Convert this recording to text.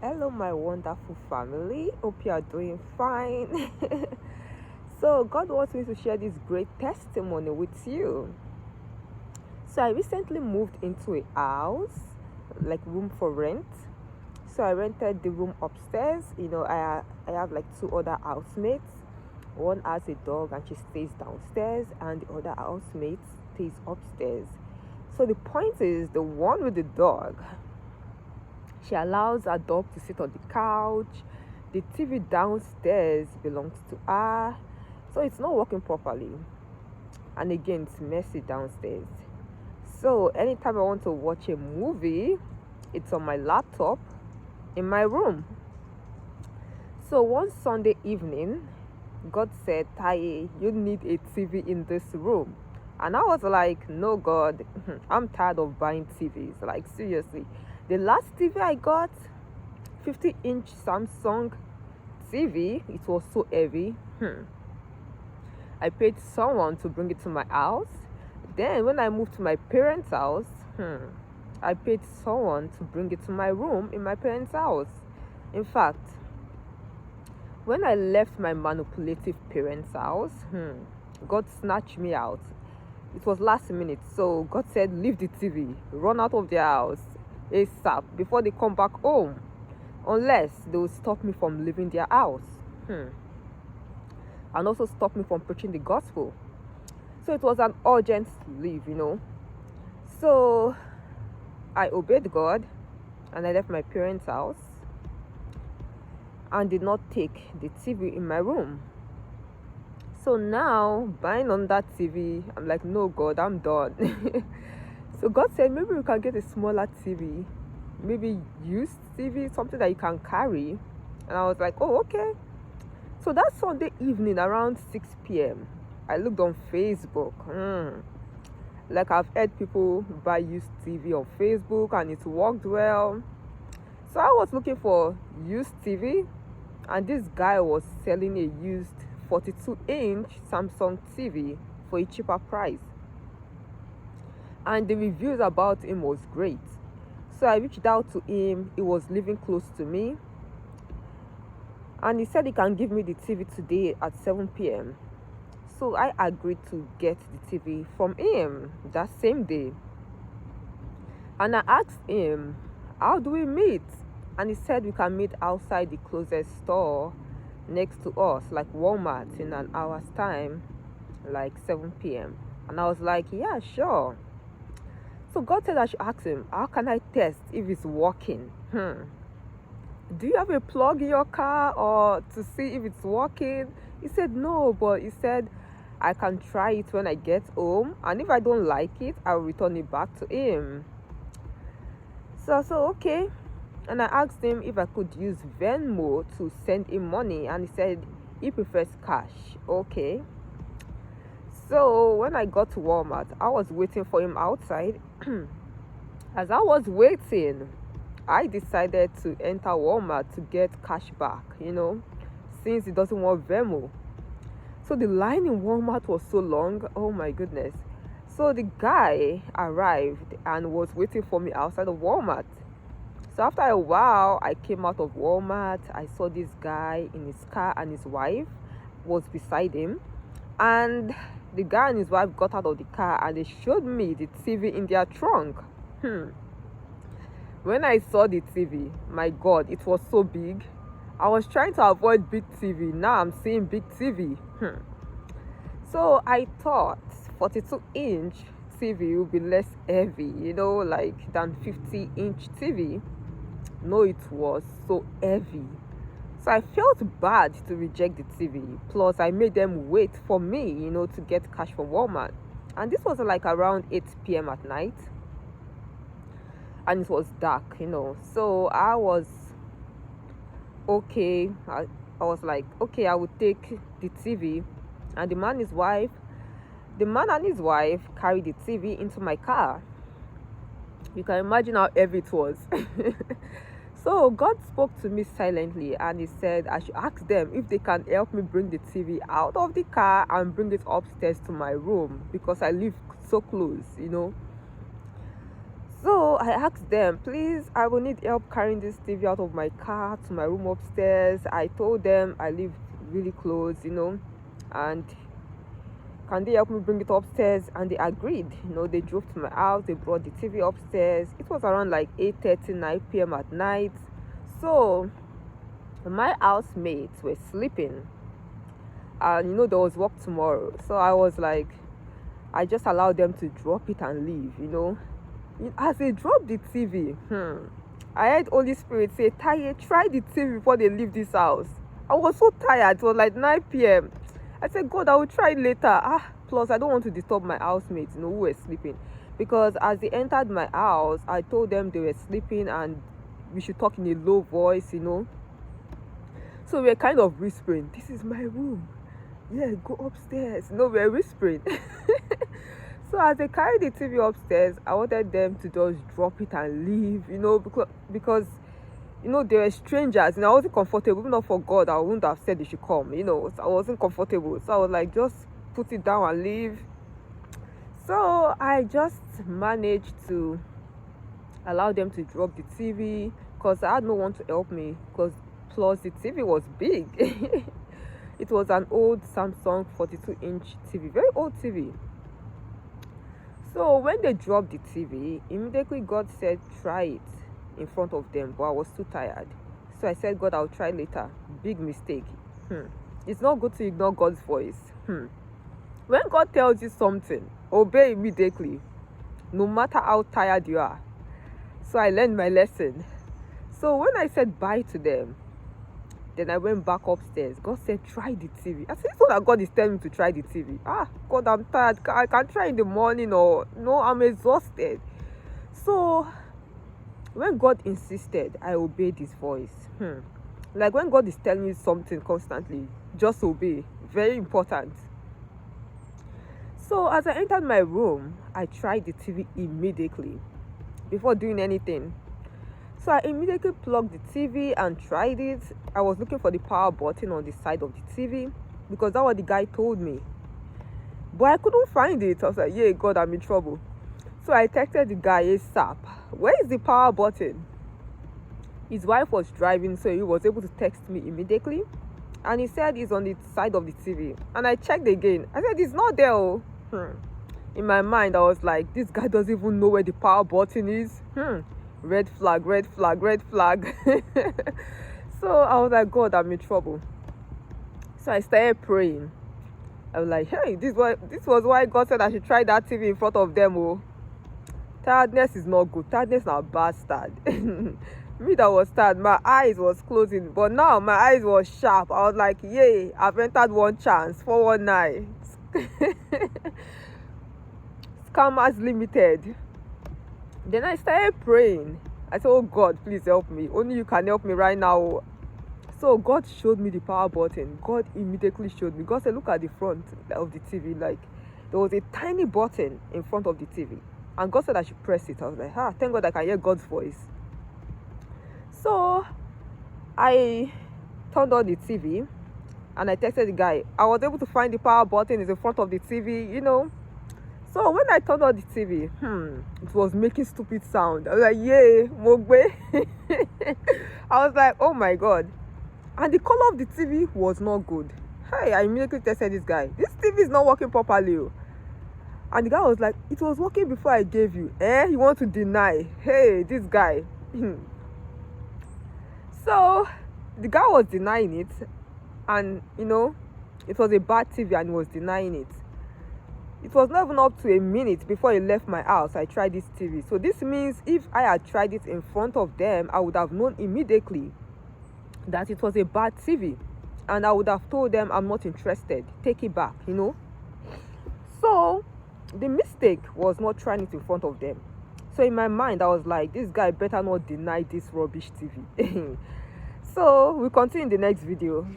Hello, my wonderful family. Hope you are doing fine. So, God wants me to share this great testimony with you. So, I recently moved into a house, like room for rent. So, I rented the room upstairs. I have like two other housemates. One has a dog and she stays downstairs, and the other housemate stays upstairs. So, the point is, the one with the dog, she allows her dog to sit on the couch. The TV downstairs belongs to her. So it's not working properly. And again, it's messy downstairs. So anytime I want to watch a movie, it's on my laptop in my room. So one Sunday evening, God said, Taye, you need a TV in this room. And I was like, no, God, I'm tired of buying TVs. Like, seriously. The last TV I got, 50-inch Samsung TV, it was so heavy. I paid someone to bring it to my house. Then when I moved to my parents' house, I paid someone to bring it to my room in my parents' house. In fact, when I left my manipulative parents' house, God snatched me out. It was last minute, so God said, leave the TV, run out of their house ASAP before they come back home, unless they will stop me from leaving their house, and also stop me from preaching the gospel. So it was an urgent leave. So I obeyed God and I left my parents' house and did not take the TV in my room. So now, buying on that TV, I'm like, no, God, I'm done. So God said, maybe we can get a smaller TV, maybe used TV, something that you can carry. And I was like, oh, okay. So that Sunday evening around 6 p.m., I looked on Facebook. Like, I've heard people buy used TV on Facebook and it worked well. So I was looking for used TV, and this guy was selling a used 42-inch Samsung TV for a cheaper price. And the reviews about him was great. So I reached out to him. He was living close to me. And he said he can give me the TV today at 7 p.m. So I agreed to get the TV from him that same day. And I asked him, how do we meet? And he said we can meet outside the closest store next to us, like Walmart, in an hour's time, like 7 p.m. And I was like, yeah, sure. So God said I should ask him, how can I test if it's working? Do you have a plug in your car or to see if it's working? He said no, but he said I can try it when I get home, and if I don't like it, I'll return it back to him. So okay. And I asked him if I could use Venmo to send him money, and he said he prefers cash. Okay. So when I got to Walmart, I was waiting for him outside. As I was waiting, I decided to enter Walmart to get cash back, since he doesn't want Venmo. So the line in Walmart was so long. Oh my goodness. So the guy arrived and was waiting for me outside of Walmart. So after a while, I came out of Walmart. I saw this guy in his car, and his wife was beside him. And the guy and his wife got out of the car and they showed me the TV in their trunk. When I saw the TV, my God, it was so big. I was trying to avoid big TV. Now I'm seeing big TV. So I thought 42-inch TV would be less heavy, than 50-inch TV. No, it was so heavy. So I felt bad to reject the TV. Plus, I made them wait for me, to get cash from Walmart. And this was like around 8 p.m. at night. And it was dark, So I was okay. I was like, okay, I would take the TV. And the man and his wife carried the TV into my car. You can imagine how heavy it was. So God spoke to me silently, and he said I should ask them if they can help me bring the TV out of the car and bring it upstairs to my room, because I live so close. So I asked them, please, I will need help carrying this TV out of my car to my room upstairs. I told them I live really close, and can they help me bring it upstairs? And they agreed. They drove to my house, they brought the TV upstairs. It was around like 8:30, 9 p.m. at night. So my housemates were sleeping, and there was work tomorrow. So I was like, I just allowed them to drop it and leave. As they dropped the TV, I heard Holy Spirit say, Taye, try the TV before they leave this house. I was so tired. It was like 9 p.m. I said, God, I will try it later. Plus, I don't want to disturb my housemates, who were sleeping. Because as they entered my house, I told them they were sleeping and we should talk in a low voice, So we were kind of whispering, this is my room. Yeah, go upstairs. We were whispering. So as they carried the TV upstairs, I wanted them to just drop it and leave, because they were strangers, I wasn't comfortable. Even not for God, I wouldn't have said they should come, so I wasn't comfortable. So I was like, just put it down and leave. So I just managed to allow them to drop the TV because I had no one to help me, plus the TV was big. It was an old Samsung 42-inch TV, very old TV. So when they dropped the TV, immediately God said, try it in front of them, but I was too tired. So I said, God, I'll try later. Big mistake. It's not good to ignore God's voice. When God tells you something, obey immediately, no matter how tired you are. So I learned my lesson. So when I said bye to them, then I went back upstairs. God said, try the TV. I said, it's not that God is telling me to try the TV. God, I'm tired. I can't try in the morning, or no, I'm exhausted. So when God insisted, I obeyed his voice. Like when God is telling you something constantly, just obey. Very important. So as I entered my room, I tried the TV immediately before doing anything. So I immediately plugged the TV and tried it. I was looking for the power button on the side of the TV because that's what the guy told me. But I couldn't find it. I was like, yeah, God, I'm in trouble. So I texted the guy ASAP. Where is the power button? His wife was driving, so he was able to text me immediately. And he said it's on the side of the TV. And I checked again. I said, it's not there. In my mind, I was like, this guy doesn't even know where the power button is. Red flag, red flag, red flag. So I was like, God, I'm in trouble. So I started praying. I was like, hey, this was why God said I should try that TV in front of them. Tiredness is not good. Tiredness is not a bastard. Me that was tired, my eyes was closing, but now my eyes was sharp. I was like, yay, I've entered one chance, 419. Scammers Limited. Then I started praying. I said, oh God, please help me. Only you can help me right now. So God showed me the power button. God immediately showed me. God said, look at the front of the TV. Like, there was a tiny button in front of the TV. And God said I should press it. I was like, thank God I can hear God's voice. So I turned on the TV and I texted the guy. I was able to find the power button is in front of the TV, So when I turned on the TV, it was making stupid sound. I was like, yay, Mogbe. I was like, oh my God. And the color of the TV was not good. Hey, I immediately texted this guy. This TV is not working properly. And the guy was like, it was working before I gave you. You want to deny? Hey, this guy. So the guy was denying it. And, it was a bad TV and he was denying it. It was not even up to a minute before he left my house. I tried this TV. So this means if I had tried it in front of them, I would have known immediately that it was a bad TV. And I would have told them I'm not interested. Take it back, So the mistake was not trying it in front of them. So in my mind, I was like, this guy better not deny this rubbish TV. So we'll continue in the next video.